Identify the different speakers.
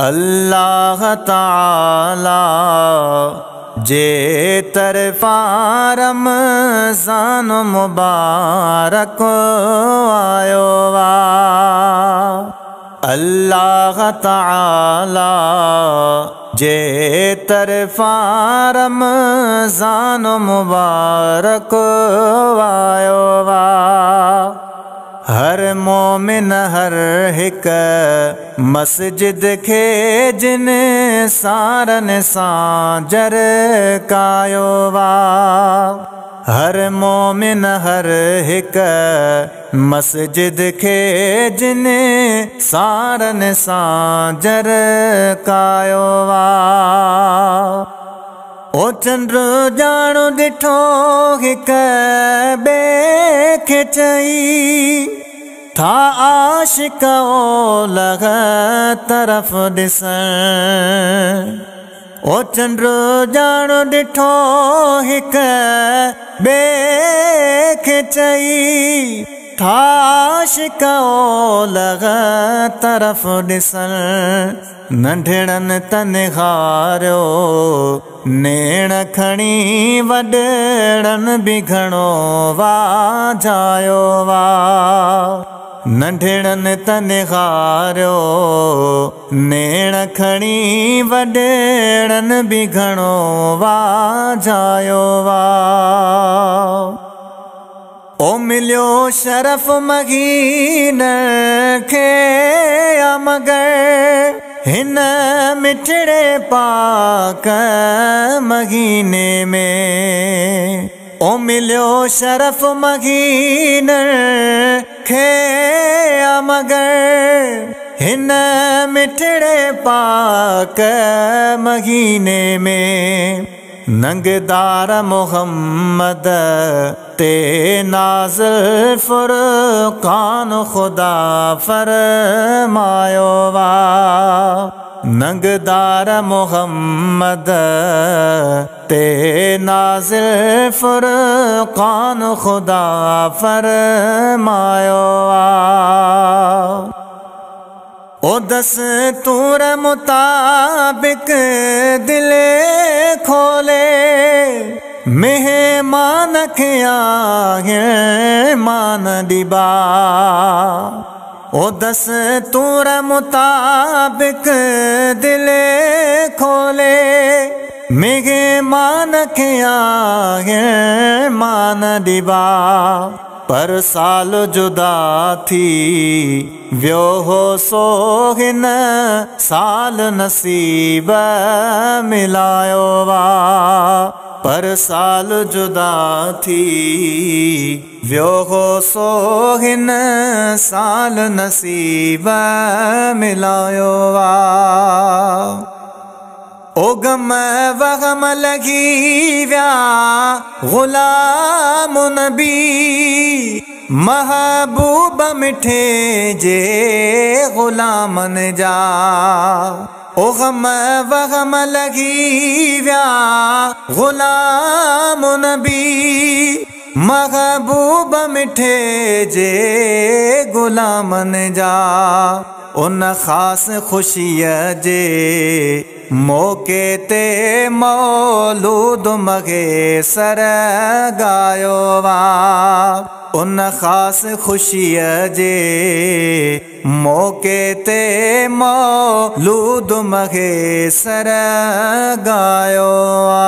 Speaker 1: अल्लाह ताला जे तरफा रमज़ान मुबारक आयो वा। अल्लाह ताला जे तरफा रमज़ान मुबारक आयो वा। हर मोमिन हर हिक मस्जिद खे जिन सारन सां जर कायो वा। हर मोमिन हर हिक मस्जिद खे जिन सारन सां जर कायो वा। ओ चंद्र जानो दिठो हिक ॿिए खे चई था आशिक लॻ तरफ़ ॾिसण। ओ चंद्र जानो दिठो हिक ॿिए खे चई था आशिक लॻ तरफ़ ॾिसण। नंढड़नि त निहारियो नेण खणी वॾड़नि बि घणो वाजायो वा। नंढड़नि त निहारियो नेण खणी वॾड़नि बि घणो वाजायो वा। ओ मिलियो शरफ़ मगीन खे मगर हिन मिठड़े पाक महीने में। ओ मिलियो शरफ़ मगीन खे मगर हिन मिठड़े पाक महीने में। नंगदार मोहम्मद ते नाज़िल फुरक़ान खुदा फरमायो वा। नंगदार मोहम्मद ते नाज़िल फुरक़ान खुदा फरमायो वा। ओ दस्तूर मुताबिक दिले खोले मेहमान खे आहे मान ॾिबा। ओ दस्तूर मुताबिक दिले खोले मेहमान खे आहे मान ॾिबा। पर साल जुदा थी वियो हो सो हिन साल नसीब मिलायो वा। पर साल जुदा थी वियो हो सो हिन साल नसीब मिलायो वा। ओ गम वगम लगी व्या गुलाम नबी महबूब मिठे जे गुलामन जा। ओ गम वगम लगी व्या गुलाम नबी महबूब मिठे जे गुलामन जा। उन ख़ास खुशीअ जे मौके ते मौलूद मगे सर गायो वा। उन ख़ास खुशीअ जे मौके ते मौलूद मगे सर गायो वा।